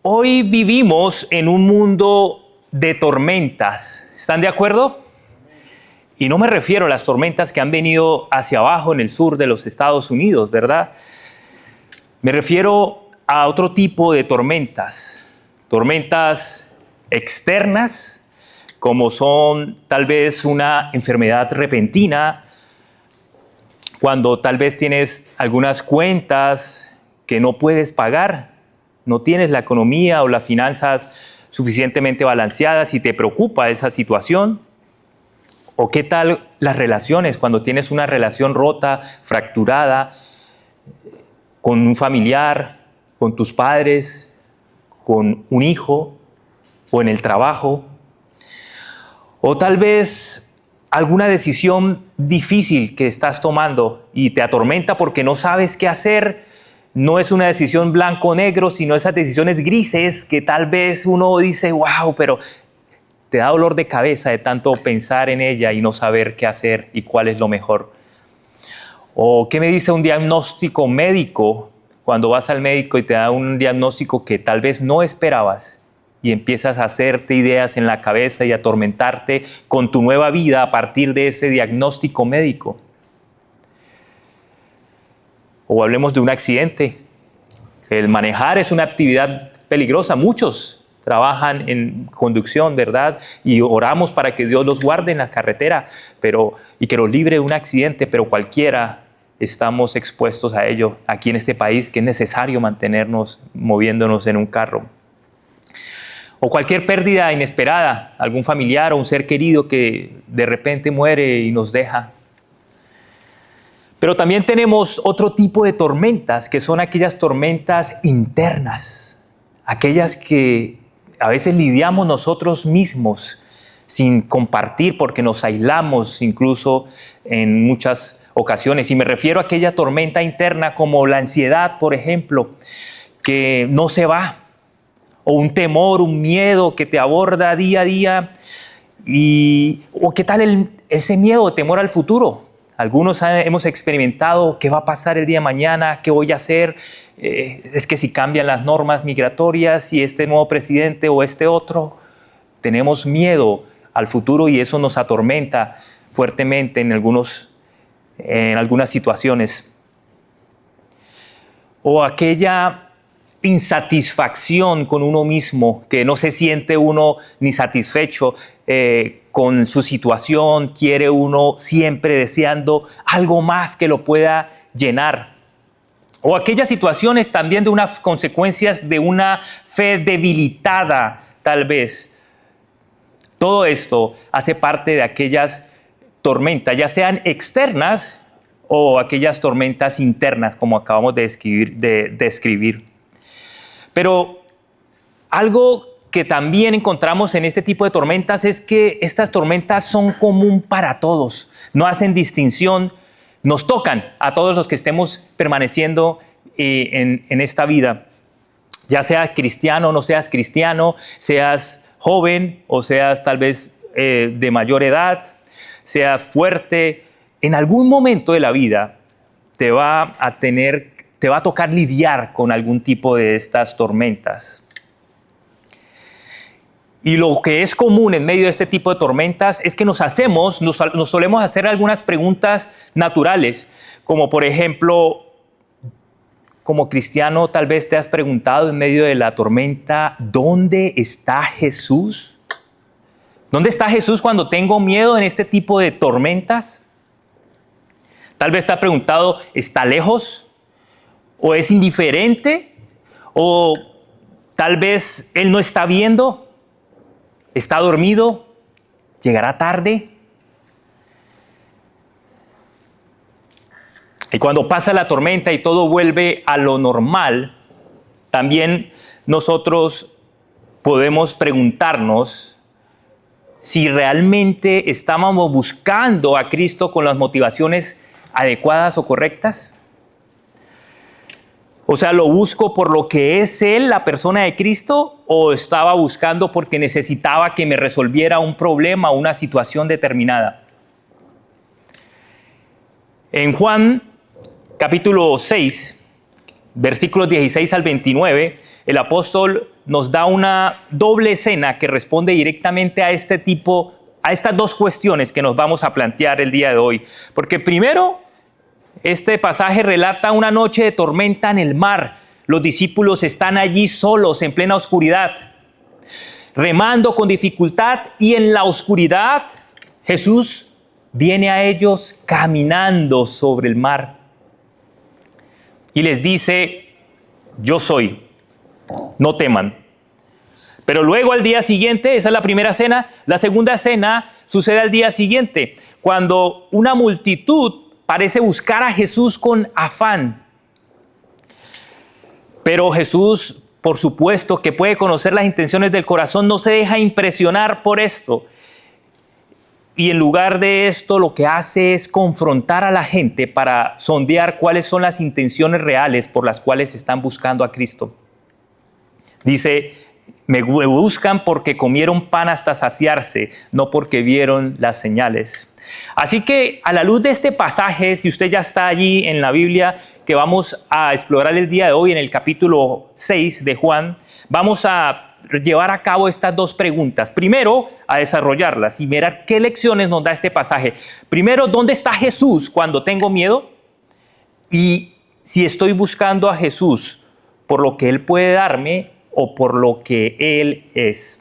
Hoy vivimos en un mundo de tormentas. ¿Están de acuerdo? Y no me refiero a las tormentas que han venido hacia abajo en el sur de los Estados Unidos, ¿verdad? Me refiero a otro tipo de tormentas. Tormentas externas, como son tal vez una enfermedad repentina, cuando tal vez tienes algunas cuentas que no puedes pagar, no tienes la economía o las finanzas suficientemente balanceadas y te preocupa esa situación. ¿O qué tal las relaciones? Cuando tienes una relación rota, fracturada, con un familiar, con tus padres, con un hijo o en el trabajo. O tal vez alguna decisión difícil que estás tomando y te atormenta porque no sabes qué hacer. No es una decisión blanco o negro, sino esas decisiones grises que tal vez uno dice, wow, pero te da dolor de cabeza de tanto pensar en ella y no saber qué hacer y cuál es lo mejor. ¿O qué me dice un diagnóstico médico cuando vas al médico y te da un diagnóstico que tal vez no esperabas y empiezas a hacerte ideas en la cabeza y a atormentarte con tu nueva vida a partir de ese diagnóstico médico? O hablemos de un accidente. El manejar es una actividad peligrosa. Muchos trabajan en conducción, ¿verdad? Y oramos para que Dios los guarde en la carretera y que los libre de un accidente, pero cualquiera estamos expuestos a ello aquí en este país, que es necesario mantenernos moviéndonos en un carro. O cualquier pérdida inesperada, algún familiar o un ser querido que de repente muere y nos deja. Pero también tenemos otro tipo de tormentas, que son aquellas tormentas internas, aquellas que a veces lidiamos nosotros mismos sin compartir porque nos aislamos incluso en muchas ocasiones. Y me refiero a aquella tormenta interna como la ansiedad, por ejemplo, que no se va, o un temor, un miedo que te aborda día a día. ¿O qué tal ese miedo o temor al futuro? Algunos hemos experimentado qué va a pasar el día de mañana, qué voy a hacer. Es que si cambian las normas migratorias, si este nuevo presidente o este otro, tenemos miedo al futuro y eso nos atormenta fuertemente en algunas situaciones. O aquella insatisfacción con uno mismo, que no se siente uno ni satisfecho con su situación, quiere uno siempre deseando algo más que lo pueda llenar. O aquellas situaciones también de unas consecuencias de una fe debilitada, tal vez. Todo esto hace parte de aquellas tormentas, ya sean externas o aquellas tormentas internas, como acabamos de describir. Pero algo que también encontramos en este tipo de tormentas es que estas tormentas son común para todos, no hacen distinción, nos tocan a todos los que estemos permaneciendo en esta vida, ya seas cristiano o no seas cristiano, seas joven o seas tal vez de mayor edad, seas fuerte, en algún momento de la vida te va a tocar lidiar con algún tipo de estas tormentas. Y lo que es común en medio de este tipo de tormentas es que nos solemos hacer algunas preguntas naturales, como por ejemplo, como cristiano tal vez te has preguntado en medio de la tormenta, ¿dónde está Jesús? ¿Dónde está Jesús cuando tengo miedo en este tipo de tormentas? Tal vez te has preguntado, ¿está lejos? ¿O es indiferente? ¿O tal vez Él no está viendo? ¿Está dormido? ¿Llegará tarde? Y cuando pasa la tormenta y todo vuelve a lo normal, también nosotros podemos preguntarnos si realmente estábamos buscando a Cristo con las motivaciones adecuadas o correctas. O sea, ¿lo busco por lo que es Él, la persona de Cristo, o estaba buscando porque necesitaba que me resolviera un problema o una situación determinada? En Juan capítulo 6, versículos 16 al 29, el apóstol nos da una doble escena que responde directamente a estas dos cuestiones que nos vamos a plantear el día de hoy. Porque primero, este pasaje relata una noche de tormenta en el mar. Los discípulos están allí solos, en plena oscuridad, remando con dificultad, y en la oscuridad Jesús viene a ellos caminando sobre el mar y les dice: yo soy, no teman. Pero luego al día siguiente, esa es la primera escena, la segunda escena sucede al día siguiente, cuando una multitud parece buscar a Jesús con afán. Pero Jesús, por supuesto, que puede conocer las intenciones del corazón, no se deja impresionar por esto. Y en lugar de esto, lo que hace es confrontar a la gente para sondear cuáles son las intenciones reales por las cuales están buscando a Cristo. Dice: me buscan porque comieron pan hasta saciarse, no porque vieron las señales. Así que a la luz de este pasaje, si usted ya está allí en la Biblia, que vamos a explorar el día de hoy en el capítulo 6 de Juan, vamos a llevar a cabo estas dos preguntas. Primero, a desarrollarlas y mirar qué lecciones nos da este pasaje. Primero, ¿dónde está Jesús cuando tengo miedo? Y si estoy buscando a Jesús por lo que Él puede darme o por lo que Él es.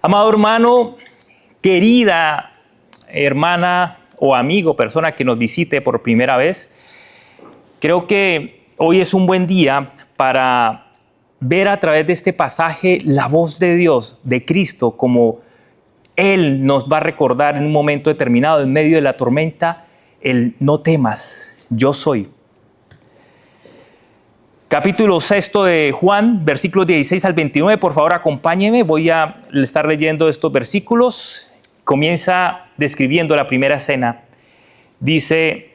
Amado hermano, querida hermana o amigo, persona que nos visite por primera vez, creo que hoy es un buen día para ver a través de este pasaje la voz de Dios, de Cristo, como Él nos va a recordar en un momento determinado, en medio de la tormenta, el no temas, yo soy. Capítulo 6 de Juan, versículos 16 al 29, por favor acompáñeme, voy a estar leyendo estos versículos. Comienza describiendo la primera escena. Dice: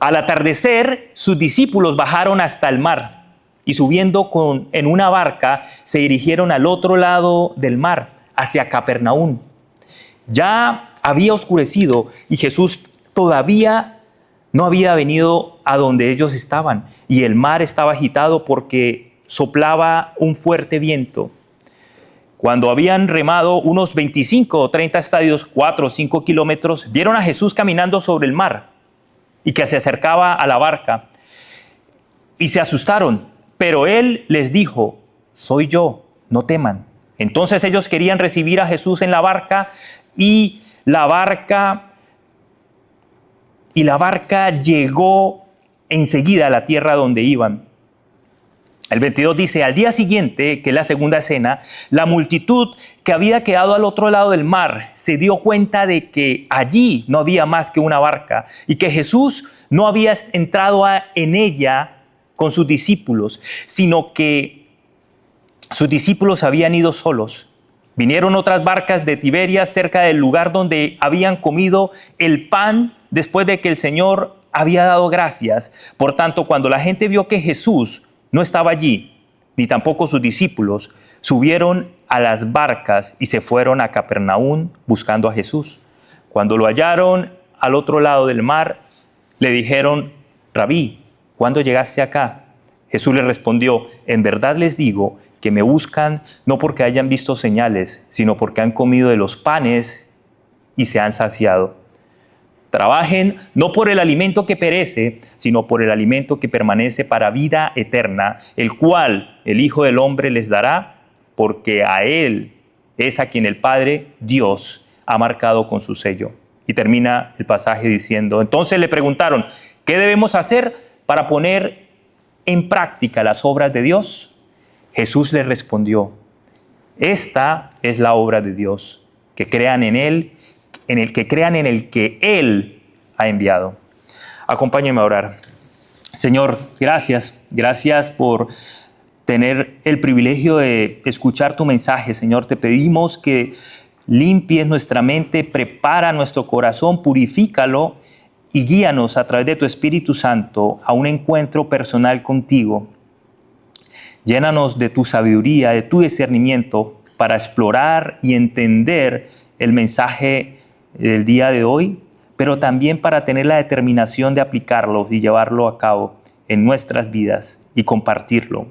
al atardecer, sus discípulos bajaron hasta el mar y subiendo en una barca, se dirigieron al otro lado del mar, hacia Capernaum. Ya había oscurecido y Jesús todavía no había venido a donde ellos estaban, y el mar estaba agitado porque soplaba un fuerte viento. Cuando habían remado unos 25 o 30 estadios, 4 o 5 kilómetros, vieron a Jesús caminando sobre el mar y que se acercaba a la barca, y se asustaron, pero Él les dijo: soy yo, no teman. Entonces ellos querían recibir a Jesús en la barca, y la barca llegó enseguida a la tierra donde iban. El 22 dice: al día siguiente, que es la segunda escena, la multitud que había quedado al otro lado del mar se dio cuenta de que allí no había más que una barca y que Jesús no había entrado en ella con sus discípulos, sino que sus discípulos habían ido solos. Vinieron otras barcas de Tiberias cerca del lugar donde habían comido el pan después de que el Señor había dado gracias. Por tanto, cuando la gente vio que Jesús no estaba allí, ni tampoco sus discípulos, subieron a las barcas y se fueron a Capernaum buscando a Jesús. Cuando lo hallaron al otro lado del mar, le dijeron: Rabí, ¿cuándo llegaste acá? Jesús les respondió: en verdad les digo que me buscan no porque hayan visto señales, sino porque han comido de los panes y se han saciado. Trabajen no por el alimento que perece, sino por el alimento que permanece para vida eterna, el cual el Hijo del Hombre les dará, porque a Él es a quien el Padre, Dios, ha marcado con su sello. Y termina el pasaje diciendo: entonces le preguntaron: ¿qué debemos hacer para poner en práctica las obras de Dios? Jesús les respondió: esta es la obra de Dios, que crean en Él, en el que Él ha enviado. Acompáñenme a orar. Señor, gracias por tener el privilegio de escuchar tu mensaje. Señor, te pedimos que limpies nuestra mente, prepara nuestro corazón, purifícalo y guíanos a través de tu Espíritu Santo a un encuentro personal contigo. Llénanos de tu sabiduría, de tu discernimiento para explorar y entender el mensaje del día de hoy, pero también para tener la determinación de aplicarlo y llevarlo a cabo en nuestras vidas y compartirlo.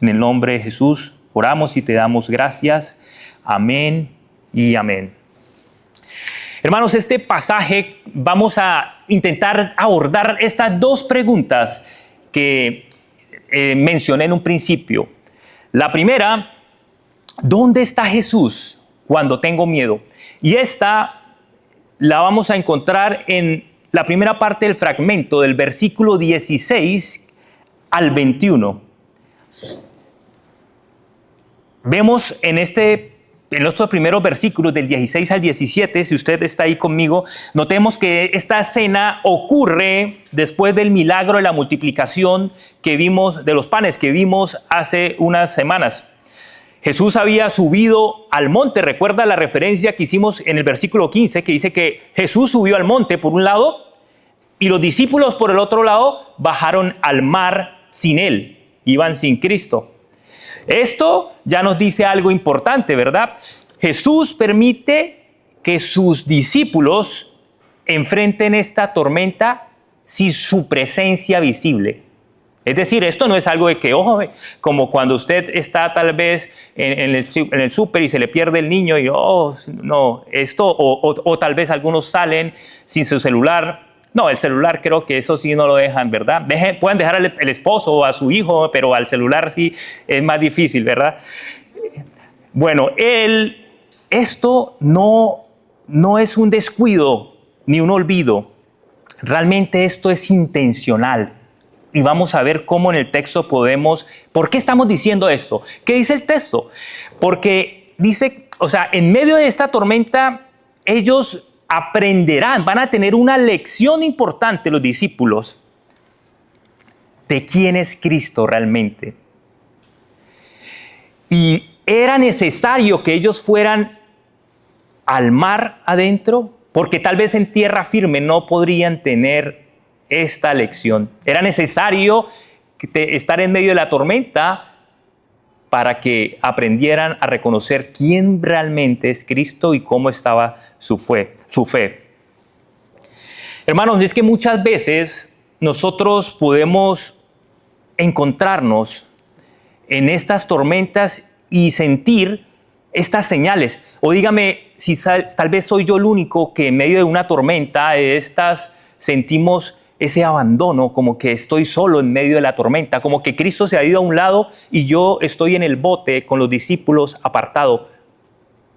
En el nombre de Jesús oramos y te damos gracias. Amén y amén. Hermanos, este pasaje vamos a intentar abordar estas dos preguntas que mencioné en un principio. La primera, ¿dónde está Jesús cuando tengo miedo? Y esta la vamos a encontrar en la primera parte del fragmento, del versículo 16 al 21. Vemos en estos primeros versículos del 16 al 17, si usted está ahí conmigo, notemos que esta escena ocurre después del milagro de la multiplicación que vimos, de los panes que vimos hace unas semanas. Jesús había subido al monte. Recuerda la referencia que hicimos en el versículo 15, que dice que Jesús subió al monte por un lado y los discípulos por el otro lado bajaron al mar sin él, iban sin Cristo. Esto ya nos dice algo importante, ¿verdad? Jesús permite que sus discípulos enfrenten esta tormenta sin su presencia visible. Es decir, esto no es algo de que, ojo, como cuando usted está tal vez en el súper y se le pierde el niño y, no, esto, o tal vez algunos salen sin su celular. No, el celular creo que eso sí no lo dejan, ¿verdad? Pueden dejar al esposo o a su hijo, pero al celular sí es más difícil, ¿verdad? Bueno, esto no es un descuido ni un olvido. Realmente esto es intencional. Y vamos a ver cómo en el texto ¿por qué estamos diciendo esto? ¿Qué dice el texto? Porque dice, en medio de esta tormenta, ellos aprenderán, van a tener una lección importante los discípulos de quién es Cristo realmente. Y era necesario que ellos fueran al mar adentro, porque tal vez en tierra firme no podrían tener esta lección. Era necesario estar en medio de la tormenta para que aprendieran a reconocer quién realmente es Cristo y cómo estaba su fe. Hermanos, es que muchas veces nosotros podemos encontrarnos en estas tormentas y sentir estas señales. O dígame si tal vez soy yo el único que en medio de una tormenta de estas sentimos ese abandono, como que estoy solo en medio de la tormenta, como que Cristo se ha ido a un lado y yo estoy en el bote con los discípulos apartado.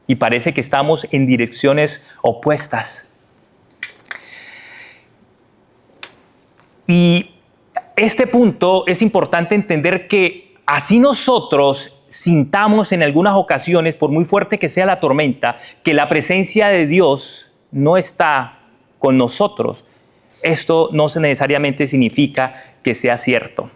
Y parece que estamos en direcciones opuestas. Y este punto es importante entender que así nosotros sintamos en algunas ocasiones, por muy fuerte que sea la tormenta, que la presencia de Dios no está con nosotros. Esto no necesariamente significa que sea cierto.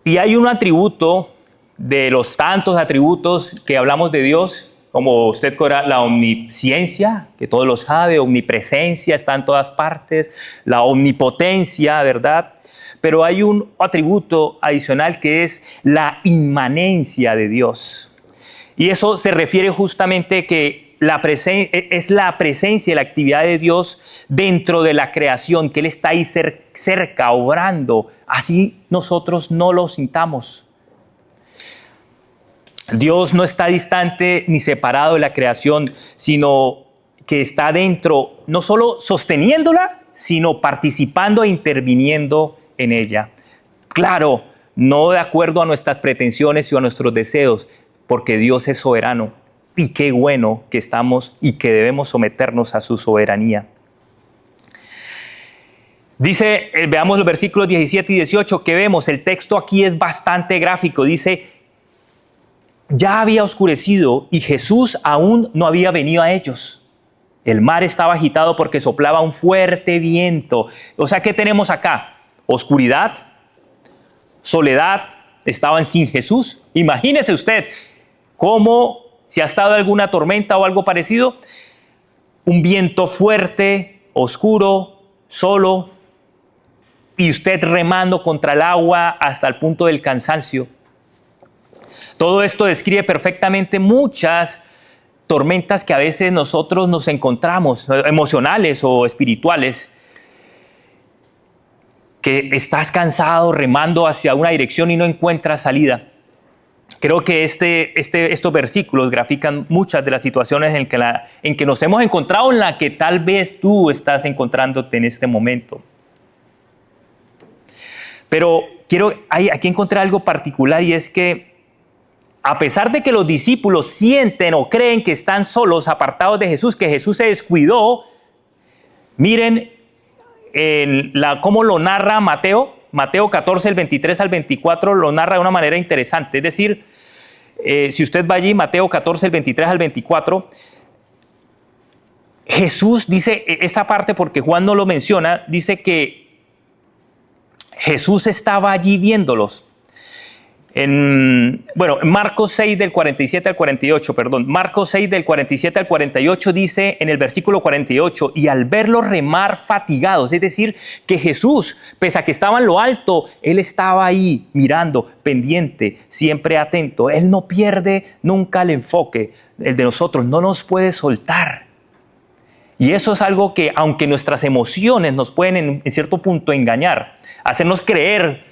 Y hay un atributo de los tantos atributos que hablamos de Dios, como usted la omnisciencia, que todo lo sabe, omnipresencia, está en todas partes, la omnipotencia, ¿verdad? Pero hay un atributo adicional que es la inmanencia de Dios. Y eso se refiere justamente que es la presencia y la actividad de Dios dentro de la creación, que Él está ahí cerca, obrando. Así nosotros no lo sintamos. Dios no está distante ni separado de la creación, sino que está dentro, no solo sosteniéndola, sino participando e interviniendo en ella. Claro, no de acuerdo a nuestras pretensiones o a nuestros deseos, porque Dios es soberano. Y qué bueno que estamos y que debemos someternos a su soberanía. Dice, veamos los versículos 17 y 18 que vemos. El texto aquí es bastante gráfico. Dice, ya había oscurecido y Jesús aún no había venido a ellos. El mar estaba agitado porque soplaba un fuerte viento. O sea, ¿qué tenemos acá? Oscuridad, soledad, estaban sin Jesús. Imagínese usted cómo, si ha estado alguna tormenta o algo parecido, un viento fuerte, oscuro, solo, y usted remando contra el agua hasta el punto del cansancio. Todo esto describe perfectamente muchas tormentas que a veces nosotros nos encontramos, emocionales o espirituales, que estás cansado remando hacia una dirección y no encuentras salida. Creo que estos versículos grafican muchas de las situaciones en que nos hemos encontrado, en la que tal vez tú estás encontrándote en este momento. Pero aquí encontré algo particular, y es que a pesar de que los discípulos sienten o creen que están solos, apartados de Jesús, que Jesús se descuidó, miren cómo lo narra Mateo 14, el 23 al 24, lo narra de una manera interesante. Es decir, si usted va allí, Mateo 14, el 23 al 24, Jesús dice esta parte porque Juan no lo menciona, dice que Jesús estaba allí viéndolos. Marcos 6 del 47 al 48, Marcos 6 del 47 al 48 dice en el versículo 48, y al verlos remar fatigados, es decir, que Jesús, pese a que estaba en lo alto, Él estaba ahí mirando, pendiente, siempre atento. Él no pierde nunca el enfoque. El de nosotros no nos puede soltar. Y eso es algo que, aunque nuestras emociones nos pueden en cierto punto engañar, hacernos creer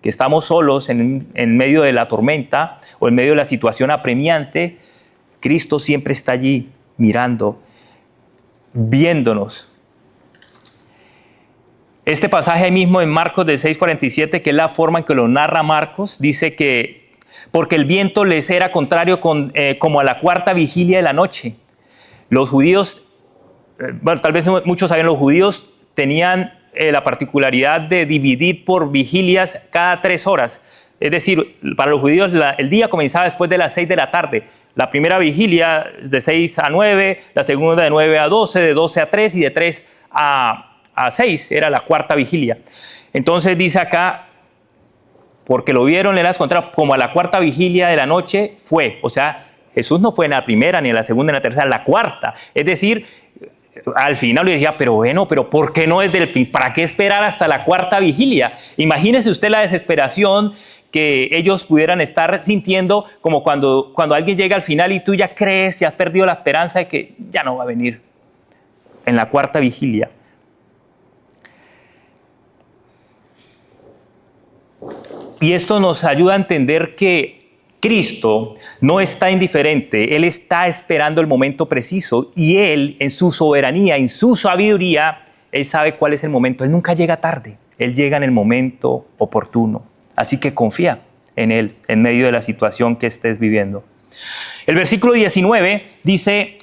que estamos solos en medio de la tormenta o en medio de la situación apremiante, Cristo siempre está allí mirando, viéndonos. Este pasaje mismo en Marcos de 6:47, que es la forma en que lo narra Marcos, dice que porque el viento les era contrario como a la cuarta vigilia de la noche. Los judíos, tal vez muchos saben, los judíos tenían la particularidad de dividir por vigilias cada 3 horas. Es decir, para los judíos el día comenzaba después de las 6 de la tarde. La primera vigilia de 6 a 9, la segunda de 9 a 12, de 12 a 3 y de 3 a 6 era la cuarta vigilia. Entonces dice acá, porque lo vieron, le las contra como a la cuarta vigilia de la noche fue. O sea, Jesús no fue en la primera, ni en la segunda, ni en la tercera, en la cuarta. Es decir, al final le decía, pero ¿por qué no para qué esperar hasta la cuarta vigilia? Imagínese usted la desesperación que ellos pudieran estar sintiendo, como cuando alguien llega al final y tú ya crees y has perdido la esperanza de que ya no va a venir en la cuarta vigilia. Y esto nos ayuda a entender que Cristo no está indiferente, Él está esperando el momento preciso, y Él, en su soberanía, en su sabiduría, Él sabe cuál es el momento. Él nunca llega tarde, Él llega en el momento oportuno. Así que confía en Él en medio de la situación que estés viviendo. El versículo 19 dice,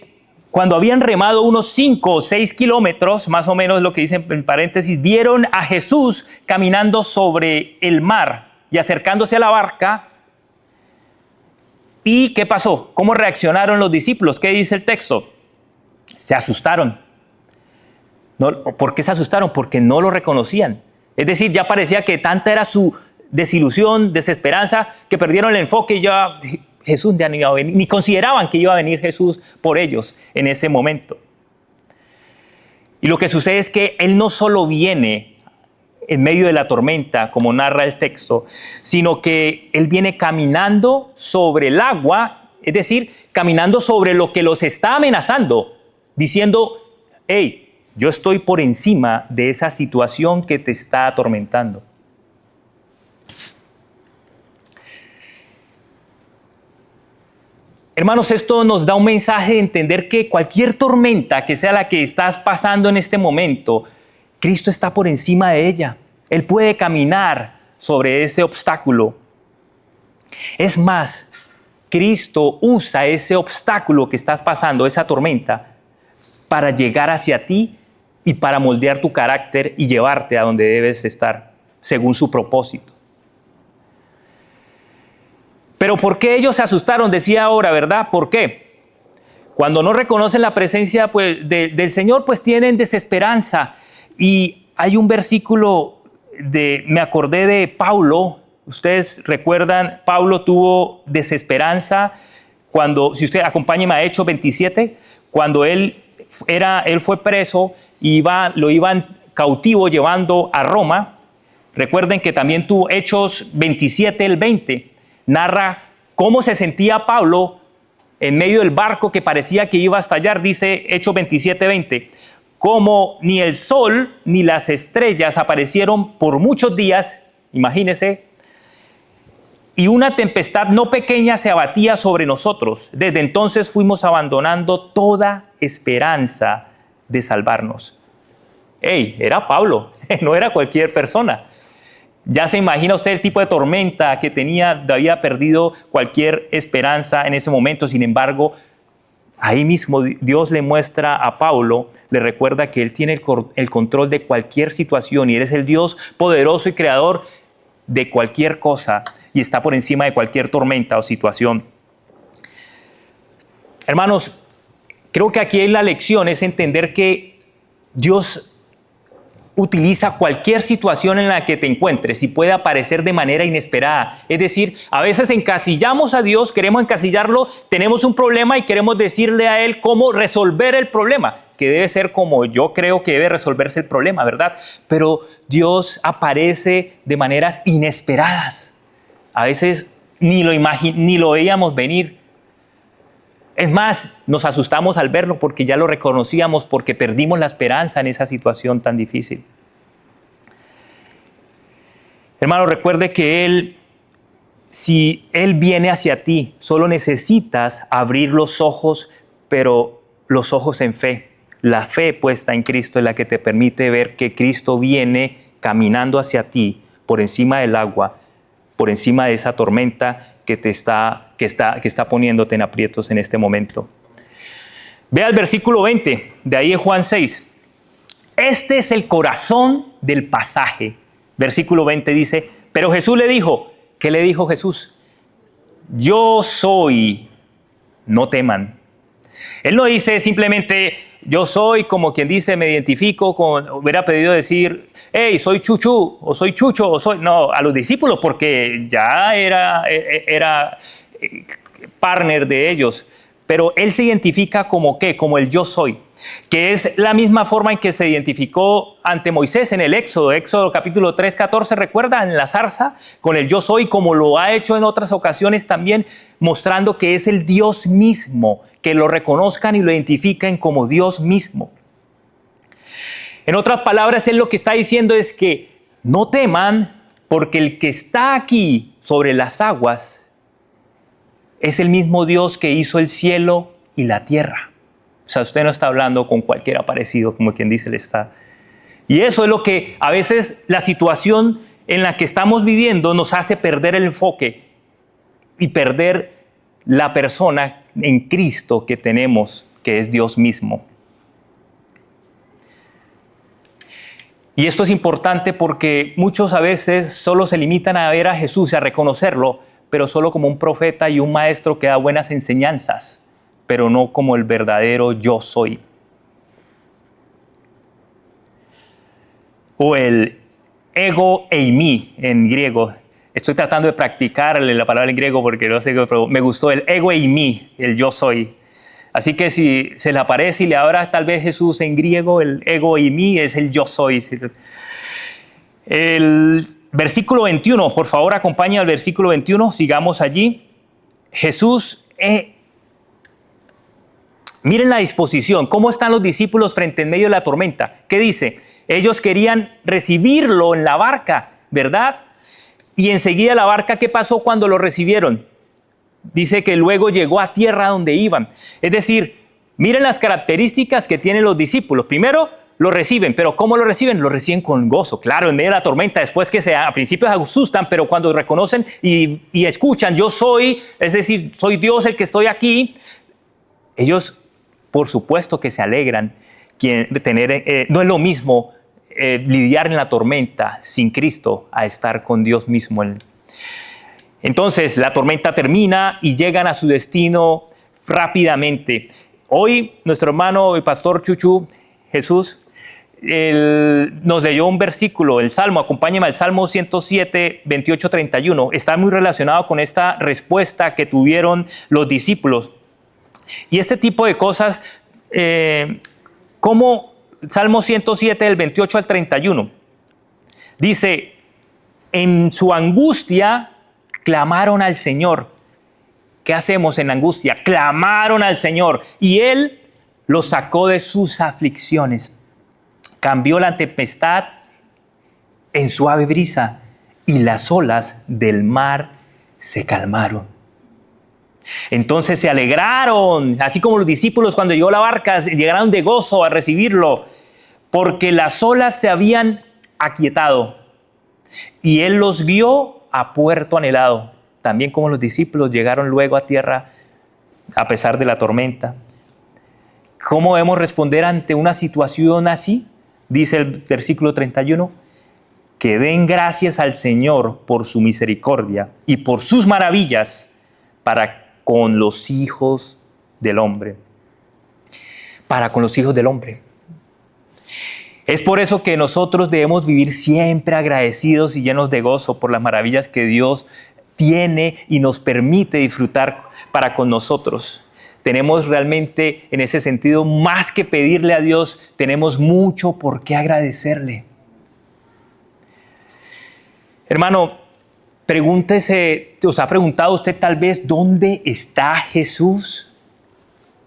cuando habían remado unos 5 o 6 kilómetros, más o menos lo que dice en paréntesis, vieron a Jesús caminando sobre el mar y acercándose a la barca. ¿Y qué pasó? ¿Cómo reaccionaron los discípulos? ¿Qué dice el texto? Se asustaron. ¿Por qué se asustaron? Porque no lo reconocían. Es decir, ya parecía que tanta era su desilusión, desesperanza, que perdieron el enfoque y ya Jesús ya no iba a venir. Ni consideraban que iba a venir Jesús por ellos en ese momento. Y lo que sucede es que Él no solo viene en medio de la tormenta, como narra el texto, sino que Él viene caminando sobre el agua, es decir, caminando sobre lo que los está amenazando, diciendo, hey, yo estoy por encima de esa situación que te está atormentando. Hermanos, esto nos da un mensaje de entender que cualquier tormenta que sea la que estás pasando en este momento, Cristo está por encima de ella. Él puede caminar sobre ese obstáculo. Es más, Cristo usa ese obstáculo que estás pasando, esa tormenta, para llegar hacia ti y para moldear tu carácter y llevarte a donde debes estar, según su propósito. Pero ¿por qué ellos se asustaron? Decía ahora, ¿verdad? ¿Por qué? Cuando no reconocen la presencia del Señor, pues tienen desesperanza. Y hay un versículo, me acordé de Pablo. Ustedes recuerdan, Pablo tuvo desesperanza si usted acompáñeme a Hechos 27, cuando él fue preso y lo iban cautivo llevando a Roma. Recuerden que también tuvo Hechos 27, el 20, narra cómo se sentía Pablo en medio del barco que parecía que iba a estallar. Dice Hechos 27, 20. como ni el sol ni las estrellas aparecieron por muchos días, imagínense, y una tempestad no pequeña se abatía sobre nosotros. Desde entonces fuimos abandonando toda esperanza de salvarnos. Era Pablo, no era cualquier persona. Ya se imagina usted el tipo de tormenta que tenía, había perdido cualquier esperanza en ese momento. Sin embargo, ahí mismo Dios le muestra a Pablo, le recuerda que él tiene el control de cualquier situación y él es el Dios poderoso y creador de cualquier cosa y está por encima de cualquier tormenta o situación. Hermanos, creo que aquí la lección es entender que Dios utiliza cualquier situación en la que te encuentres y puede aparecer de manera inesperada. Es decir, a veces encasillamos a Dios, queremos encasillarlo, tenemos un problema y queremos decirle a Él cómo resolver el problema, que debe ser como yo creo que debe resolverse el problema, ¿verdad? Pero Dios aparece de maneras inesperadas. A veces ni lo veíamos venir. Es más, nos asustamos al verlo porque ya lo reconocíamos, porque perdimos la esperanza en esa situación tan difícil. Hermano, recuerde que si Él viene hacia ti, solo necesitas abrir los ojos, pero los ojos en fe. La fe puesta en Cristo es la que te permite ver que Cristo viene caminando hacia ti por encima del agua, por encima de esa tormenta que está poniéndote en aprietos en este momento. Vea el versículo 20, de ahí en Juan 6. Este es el corazón del pasaje. Versículo 20 dice, pero Jesús le dijo, ¿qué le dijo Jesús? Yo soy, no teman. Él no dice simplemente, yo soy, como quien dice, me identifico, como hubiera pedido decir, hey, soy Chuchu, o soy Chucho, o soy... No, a los discípulos, porque ya era partner de ellos. Pero Él se identifica como ¿qué? Como el yo soy, que es la misma forma en que se identificó ante Moisés en el Éxodo capítulo 3, 14, ¿recuerda? En la zarza, con el yo soy, como lo ha hecho en otras ocasiones también, mostrando que es el Dios mismo, que lo reconozcan y lo identifiquen como Dios mismo. En otras palabras, Él lo que está diciendo es que no teman, porque el que está aquí sobre las aguas es el mismo Dios que hizo el cielo y la tierra. O sea, usted no está hablando con cualquier aparecido, como quien dice, le está. Y eso es lo que a veces la situación en la que estamos viviendo nos hace perder el enfoque y perder la persona en Cristo que tenemos, que es Dios mismo. Y esto es importante porque muchos a veces solo se limitan a ver a Jesús y a reconocerlo, pero solo como un profeta y un maestro que da buenas enseñanzas, pero no como el verdadero yo soy. O el ego eimi en griego. Estoy tratando de practicarle la palabra en griego porque no sé, pero me gustó el ego eimi, el yo soy. Así que si se le aparece y le habla tal vez Jesús en griego, el ego eimi es el yo soy. El versículo 21, por favor, acompaña al versículo 21, sigamos allí. Jesús, miren la disposición, cómo están los discípulos frente en medio de la tormenta. ¿Qué dice? Ellos querían recibirlo en la barca, ¿verdad? Y enseguida la barca, ¿qué pasó cuando lo recibieron? Dice que luego llegó a tierra donde iban. Es decir, miren las características que tienen los discípulos. Primero, lo reciben, pero ¿cómo lo reciben? Lo reciben con gozo, claro, en medio de la tormenta, después que a principios se asustan, pero cuando reconocen y escuchan, yo soy, es decir, soy Dios el que estoy aquí, ellos, por supuesto que se alegran. No es lo mismo lidiar en la tormenta sin Cristo a estar con Dios mismo. Entonces, la tormenta termina y llegan a su destino rápidamente. Hoy, nuestro hermano el pastor Chuchu, Jesús, nos leyó un versículo, el Salmo, acompáñame al Salmo 107, 28, 31. Está muy relacionado con esta respuesta que tuvieron los discípulos. Y este tipo de cosas, como Salmo 107, del 28 al 31, dice, en su angustia clamaron al Señor. ¿Qué hacemos en la angustia? Clamaron al Señor y Él los sacó de sus aflicciones. cambió la tempestad en suave brisa y las olas del mar se calmaron. Entonces se alegraron, así como los discípulos cuando llegó la barca, llegaron de gozo a recibirlo, porque las olas se habían aquietado y él los guió a puerto anhelado. También como los discípulos llegaron luego a tierra a pesar de la tormenta. ¿Cómo debemos responder ante una situación así? Dice el versículo 31, que den gracias al Señor por su misericordia y por sus maravillas para con los hijos del hombre. Para con los hijos del hombre. Es por eso que nosotros debemos vivir siempre agradecidos y llenos de gozo por las maravillas que Dios tiene y nos permite disfrutar para con nosotros. Tenemos realmente en ese sentido más que pedirle a Dios, tenemos mucho por qué agradecerle. Hermano, pregúntese, ¿os ha preguntado usted tal vez dónde está Jesús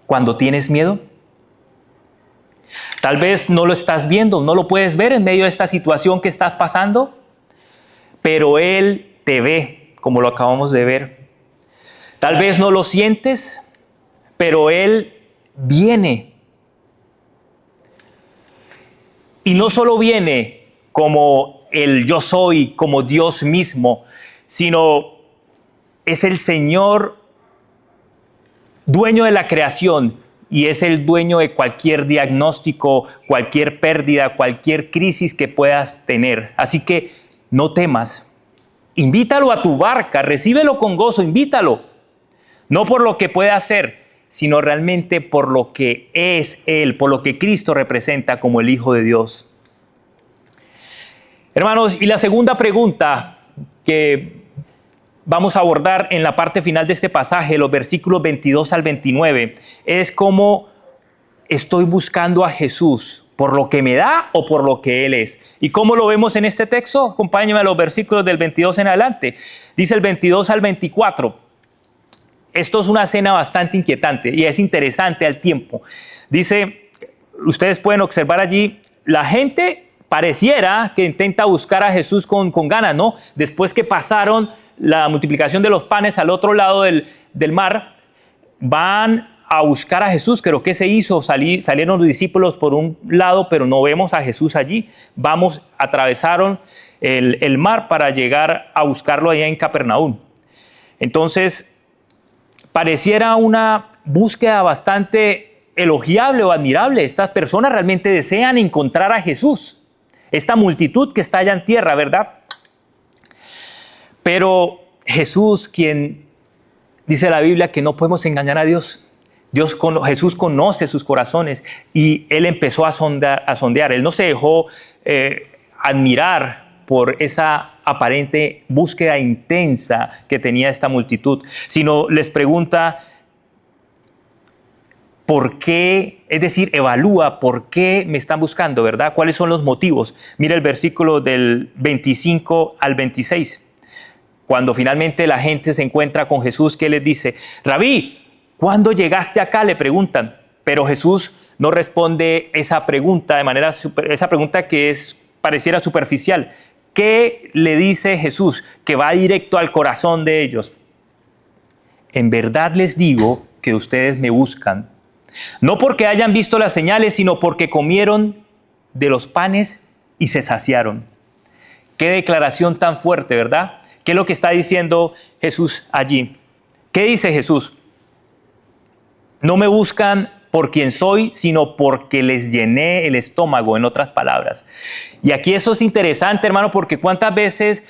cuando tienes miedo? Tal vez no lo estás viendo, no lo puedes ver en medio de esta situación que estás pasando, pero Él te ve, como lo acabamos de ver. Tal vez no lo sientes, pero Él viene. Y no solo viene como el yo soy, como Dios mismo, sino es el Señor dueño de la creación y es el dueño de cualquier diagnóstico, cualquier pérdida, cualquier crisis que puedas tener. Así que no temas. Invítalo a tu barca, recíbelo con gozo, invítalo. No por lo que puede hacer, sino realmente por lo que es Él, por lo que Cristo representa como el Hijo de Dios. Hermanos, y la segunda pregunta que vamos a abordar en la parte final de este pasaje, los versículos 22 al 29, es cómo estoy buscando a Jesús, por lo que me da o por lo que Él es. ¿Y cómo lo vemos en este texto? Acompáñenme a los versículos del 22 en adelante. Dice el 22 al 24. Esto es una escena bastante inquietante y es interesante al tiempo. Dice, ustedes pueden observar allí, la gente pareciera que intenta buscar a Jesús con ganas, ¿no? Después que pasaron la multiplicación de los panes al otro lado del mar, van a buscar a Jesús. Pero ¿qué se hizo? Salieron los discípulos por un lado, pero no vemos a Jesús allí. Atravesaron el mar para llegar a buscarlo allá en Capernaum. Entonces, pareciera una búsqueda bastante elogiable o admirable. Estas personas realmente desean encontrar a Jesús. Esta multitud que está allá en tierra, ¿verdad? Pero Jesús, quien dice la Biblia que no podemos engañar a Dios. Jesús conoce sus corazones y Él empezó a sondear. Él no se dejó admirar por esa aparente búsqueda intensa que tenía esta multitud, sino les pregunta por qué, es decir, evalúa por qué me están buscando, ¿verdad? ¿Cuáles son los motivos? Mira el versículo del 25 al 26. Cuando finalmente la gente se encuentra con Jesús, ¿qué les dice? Rabí, ¿cuándo llegaste acá? Le preguntan. Pero Jesús no responde esa pregunta de manera, esa pregunta que pareciera superficial. ¿Qué le dice Jesús? Que va directo al corazón de ellos. En verdad les digo que ustedes me buscan, no porque hayan visto las señales, sino porque comieron de los panes y se saciaron. Qué declaración tan fuerte, ¿verdad? ¿Qué es lo que está diciendo Jesús allí? ¿Qué dice Jesús? No me buscan por quien soy, sino porque les llené el estómago, en otras palabras. Y aquí eso es interesante, hermano, porque cuántas veces,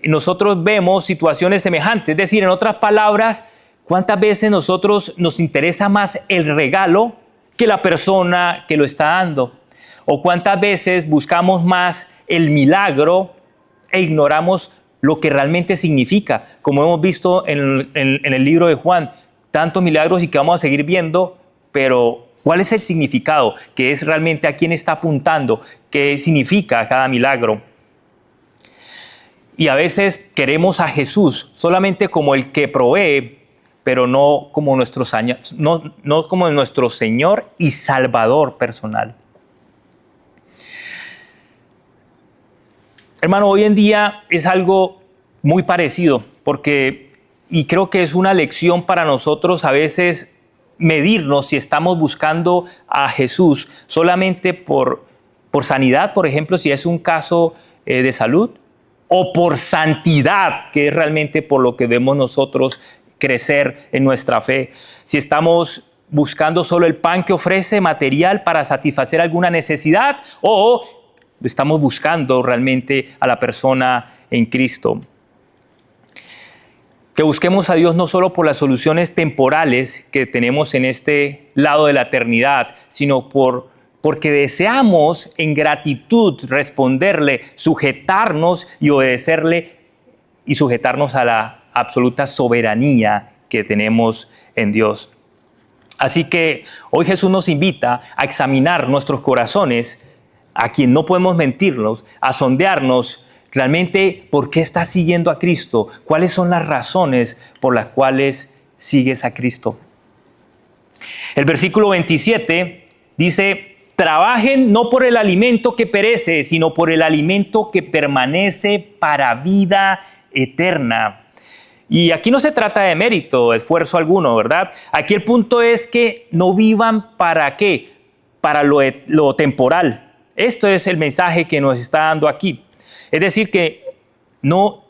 nosotros vemos situaciones semejantes. Es decir, en otras palabras, cuántas veces nos interesa más el regalo que la persona que lo está dando. O cuántas veces buscamos más el milagro e ignoramos lo que realmente significa, como hemos visto en el libro de Juan, tantos milagros y que vamos a seguir viendo, pero ¿cuál es el significado? ¿Qué es realmente a quién está apuntando? ¿Qué significa cada milagro? Y a veces queremos a Jesús solamente como el que provee, pero no como nuestro Señor y Salvador personal. Hermano, hoy en día es algo muy parecido, y creo que es una lección para nosotros a veces medirnos si estamos buscando a Jesús solamente por sanidad, por ejemplo, si es un caso de salud, o por santidad, que es realmente por lo que debemos nosotros crecer en nuestra fe. Si estamos buscando solo el pan que ofrece material para satisfacer alguna necesidad, o estamos buscando realmente a la persona en Cristo. Que busquemos a Dios no solo por las soluciones temporales que tenemos en este lado de la eternidad, sino porque deseamos en gratitud responderle, sujetarnos y obedecerle y sujetarnos a la absoluta soberanía que tenemos en Dios. Así que hoy Jesús nos invita a examinar nuestros corazones, a quien no podemos mentirnos, a sondearnos realmente por qué estás siguiendo a Cristo, cuáles son las razones por las cuales sigues a Cristo. El versículo 27 dice: trabajen no por el alimento que perece, sino por el alimento que permanece para vida eterna. Y aquí no se trata de mérito, esfuerzo alguno, ¿verdad? Aquí el punto es que no vivan ¿para qué? Para lo temporal. Esto es el mensaje que nos está dando aquí. Es decir, que no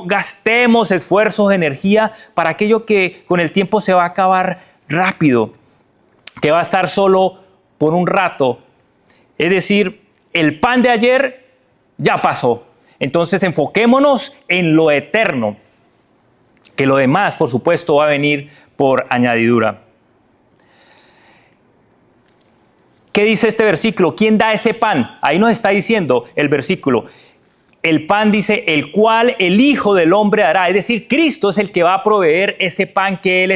gastemos esfuerzos, energía para aquello que con el tiempo se va a acabar rápido, que va a estar solo por un rato. Es decir, el pan de ayer ya pasó. Entonces enfoquémonos en lo eterno, que lo demás, por supuesto, va a venir por añadidura. ¿Qué dice este versículo? ¿Quién da ese pan? Ahí nos está diciendo el versículo. El pan dice, el cual el Hijo del Hombre dará. Es decir, Cristo es el que va a proveer ese pan que Él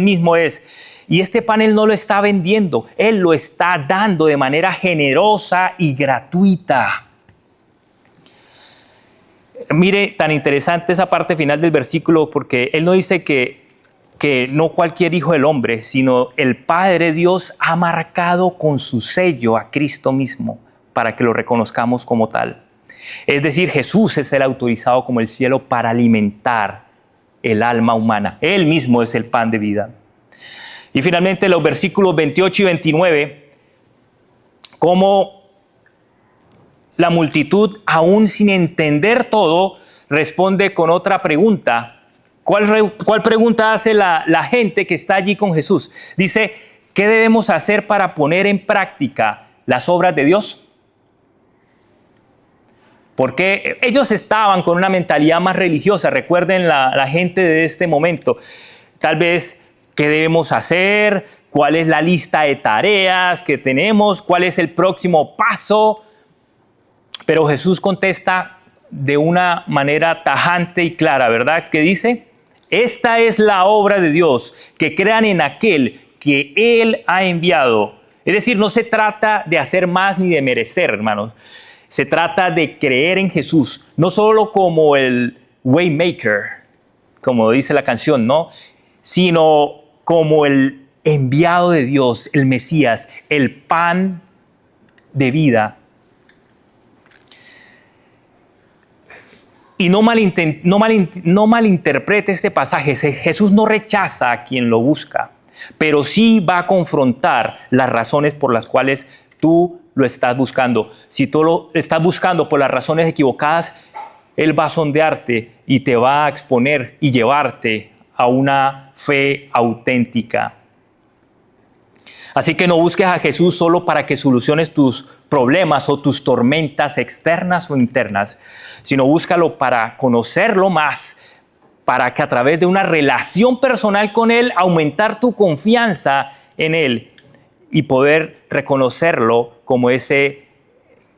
mismo es. Y este pan Él no lo está vendiendo. Él lo está dando de manera generosa y gratuita. Mire, tan interesante esa parte final del versículo, porque Él no dice que no cualquier hijo del hombre, sino el Padre Dios ha marcado con su sello a Cristo mismo para que lo reconozcamos como tal. Es decir, Jesús es el autorizado como el cielo para alimentar el alma humana. Él mismo es el pan de vida. Y finalmente los versículos 28 y 29, como la multitud, aún sin entender todo, responde con otra pregunta. ¿Cuál pregunta hace la gente que está allí con Jesús? Dice, ¿qué debemos hacer para poner en práctica las obras de Dios? Porque ellos estaban con una mentalidad más religiosa. Recuerden la gente de este momento. Tal vez, ¿qué debemos hacer? ¿Cuál es la lista de tareas que tenemos? ¿Cuál es el próximo paso? Pero Jesús contesta de una manera tajante y clara, ¿verdad? ¿Qué dice? Esta es la obra de Dios, que crean en aquel que Él ha enviado. Es decir, no se trata de hacer más ni de merecer, hermanos. Se trata de creer en Jesús, no solo como el Waymaker, como dice la canción, ¿no? Sino como el enviado de Dios, el Mesías, el pan de vida. Y no malinterprete este pasaje. Jesús no rechaza a quien lo busca, pero sí va a confrontar las razones por las cuales tú lo estás buscando. Si tú lo estás buscando por las razones equivocadas, Él va a sondearte y te va a exponer y llevarte a una fe auténtica. Así que no busques a Jesús solo para que soluciones tus problemas o tus tormentas externas o internas, sino búscalo para conocerlo más, para que a través de una relación personal con Él, aumentar tu confianza en Él y poder reconocerlo como ese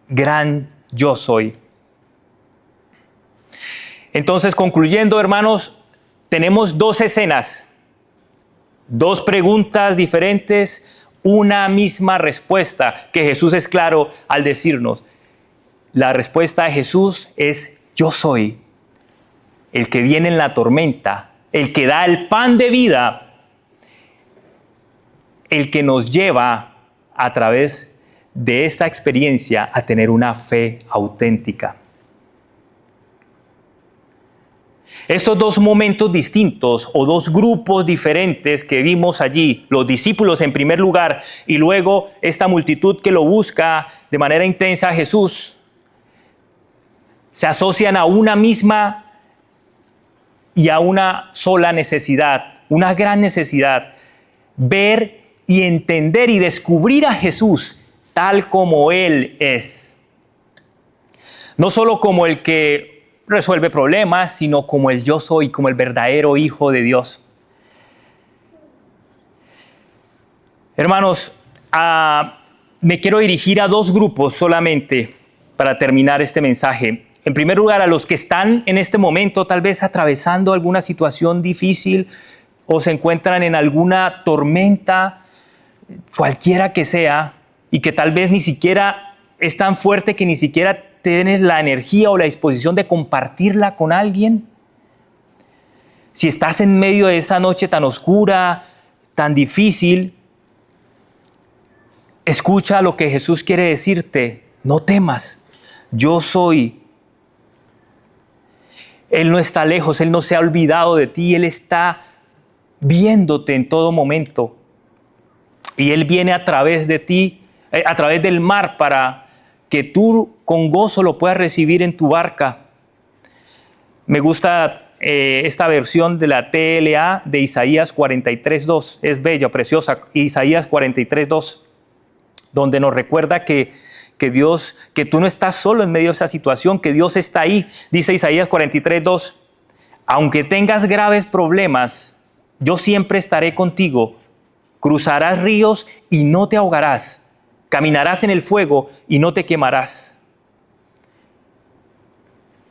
gran yo soy. Entonces, concluyendo, hermanos, tenemos dos escenas, dos preguntas diferentes, una misma respuesta que Jesús es claro al decirnos. La respuesta de Jesús es: yo soy el que viene en la tormenta, el que da el pan de vida, el que nos lleva a través de esta experiencia a tener una fe auténtica. Estos dos momentos distintos o dos grupos diferentes que vimos allí, los discípulos en primer lugar y luego esta multitud que lo busca de manera intensa a Jesús, se asocian a una misma y a una sola necesidad, una gran necesidad: ver y entender y descubrir a Jesús tal como Él es. No solo como el que resuelve problemas, sino como el yo soy, como el verdadero Hijo de Dios. Hermanos, me quiero dirigir a dos grupos solamente para terminar este mensaje. En primer lugar, a los que están en este momento tal vez atravesando alguna situación difícil o se encuentran en alguna tormenta, cualquiera que sea, y que tal vez ni siquiera es tan fuerte que ni siquiera tienes la energía o la disposición de compartirla con alguien. Si estás en medio de esa noche tan oscura, tan difícil, escucha lo que Jesús quiere decirte: no temas, yo soy. Él no está lejos, Él no se ha olvidado de ti, Él está viéndote en todo momento. Y Él viene a través de ti, a través del mar, para que tú con gozo lo puedas recibir en tu barca. Me gusta esta versión de la TLA de Isaías 43:2. Es bella, preciosa. Isaías 43:2, donde nos recuerda que Dios, que tú no estás solo en medio de esa situación, que Dios está ahí. Dice Isaías 43:2: aunque tengas graves problemas, yo siempre estaré contigo. Cruzarás ríos y no te ahogarás. Caminarás en el fuego y no te quemarás.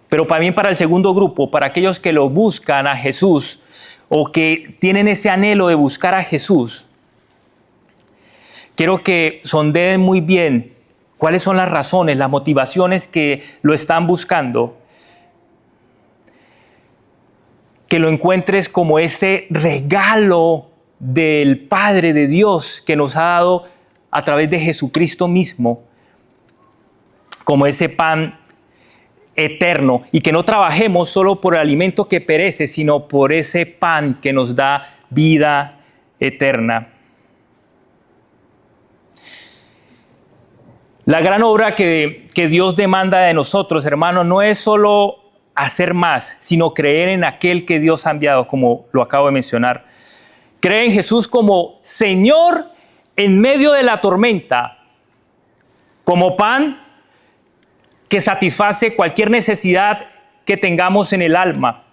Pero también para el segundo grupo, para aquellos que lo buscan a Jesús o que tienen ese anhelo de buscar a Jesús, quiero que sondeen muy bien cuáles son las razones, las motivaciones que lo están buscando. Que lo encuentres como ese regalo del Padre de Dios que nos ha dado a través de Jesucristo mismo, como ese pan eterno, y que no trabajemos solo por el alimento que perece, sino por ese pan que nos da vida eterna. La gran obra que Dios demanda de nosotros, hermanos, no es solo hacer más, sino creer en aquel que Dios ha enviado, como lo acabo de mencionar. Cree en Jesús como Señor en medio de la tormenta, como pan que satisface cualquier necesidad que tengamos en el alma,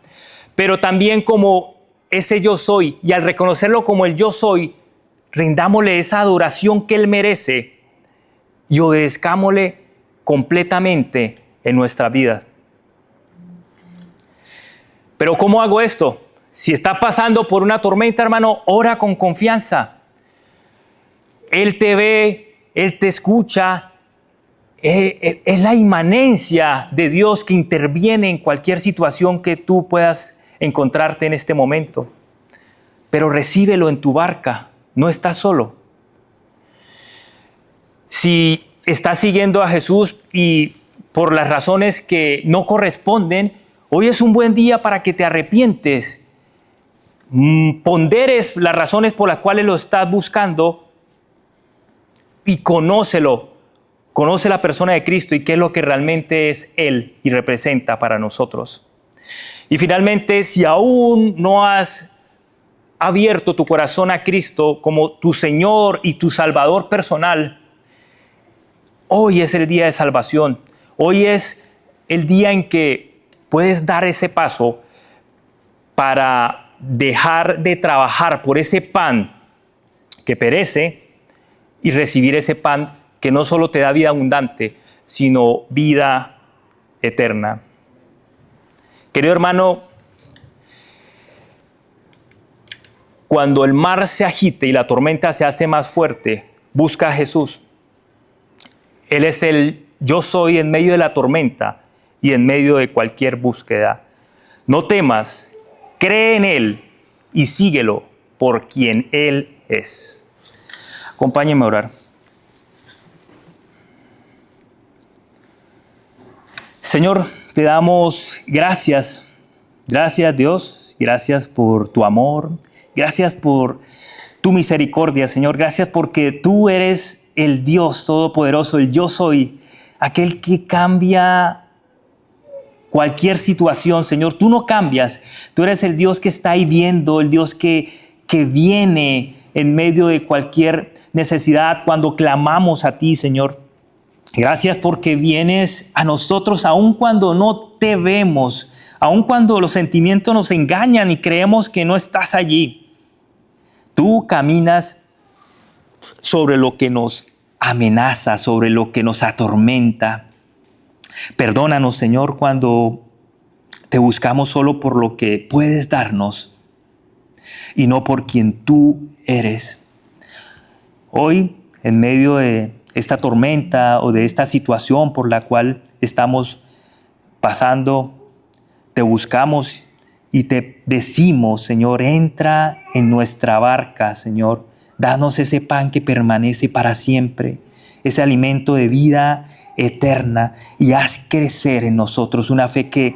pero también como ese yo soy, y al reconocerlo como el yo soy, rindámosle esa adoración que Él merece y obedezcámosle completamente en nuestra vida. Pero ¿cómo hago esto? Si está pasando por una tormenta, hermano, ora con confianza. Él te ve, Él te escucha. Es la inmanencia de Dios que interviene en cualquier situación que tú puedas encontrarte en este momento. Pero recíbelo en tu barca, no estás solo. Si estás siguiendo a Jesús y por las razones que no corresponden, hoy es un buen día para que te arrepientes, ponderes las razones por las cuales lo estás buscando y conócelo. Conoce la persona de Cristo y qué es lo que realmente es Él y representa para nosotros. Y finalmente, si aún no has abierto tu corazón a Cristo como tu Señor y tu Salvador personal, hoy es el día de salvación. Hoy es el día en que puedes dar ese paso para dejar de trabajar por ese pan que perece y recibir ese pan que no solo te da vida abundante, sino vida eterna. Querido hermano, cuando el mar se agite y la tormenta se hace más fuerte, busca a Jesús. Él es el yo soy en medio de la tormenta y en medio de cualquier búsqueda. No temas, cree en Él y síguelo por quien Él es. Acompáñenme a orar. Señor, te damos gracias Gracias, Dios. Gracias por tu amor. Gracias por tu misericordia, Señor. Gracias porque tú eres el Dios todopoderoso, el yo soy, aquel que cambia cualquier situación, Señor. Tú no cambias. Tú eres el Dios que está ahí viendo, el Dios que viene en medio de cualquier necesidad cuando clamamos a ti, Señor. Gracias porque vienes a nosotros aun cuando no te vemos, aun cuando los sentimientos nos engañan y creemos que no estás allí. Tú caminas sobre lo que nos amenaza, sobre lo que nos atormenta. Perdónanos, Señor, cuando te buscamos solo por lo que puedes darnos y no por quien tú eres. Hoy, en medio de esta tormenta o de esta situación por la cual estamos pasando, te buscamos y te decimos, Señor, entra en nuestra barca, Señor. Danos ese pan que permanece para siempre, ese alimento de vida eterna, y haz crecer en nosotros una fe que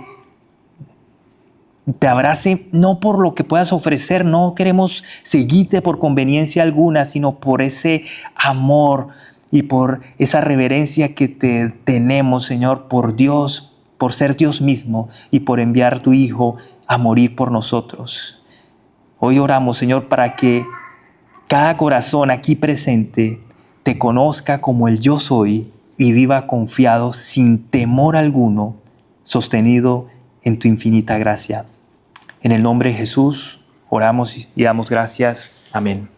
te abrace no por lo que puedas ofrecer. No queremos seguirte por conveniencia alguna, sino por ese amor y por esa reverencia que te tenemos, Señor, por Dios, por ser Dios mismo y por enviar a tu Hijo a morir por nosotros. Hoy oramos, Señor, para que cada corazón aquí presente te conozca como el yo soy y viva confiado, sin temor alguno, sostenido en tu infinita gracia. En el nombre de Jesús oramos y damos gracias. Amén.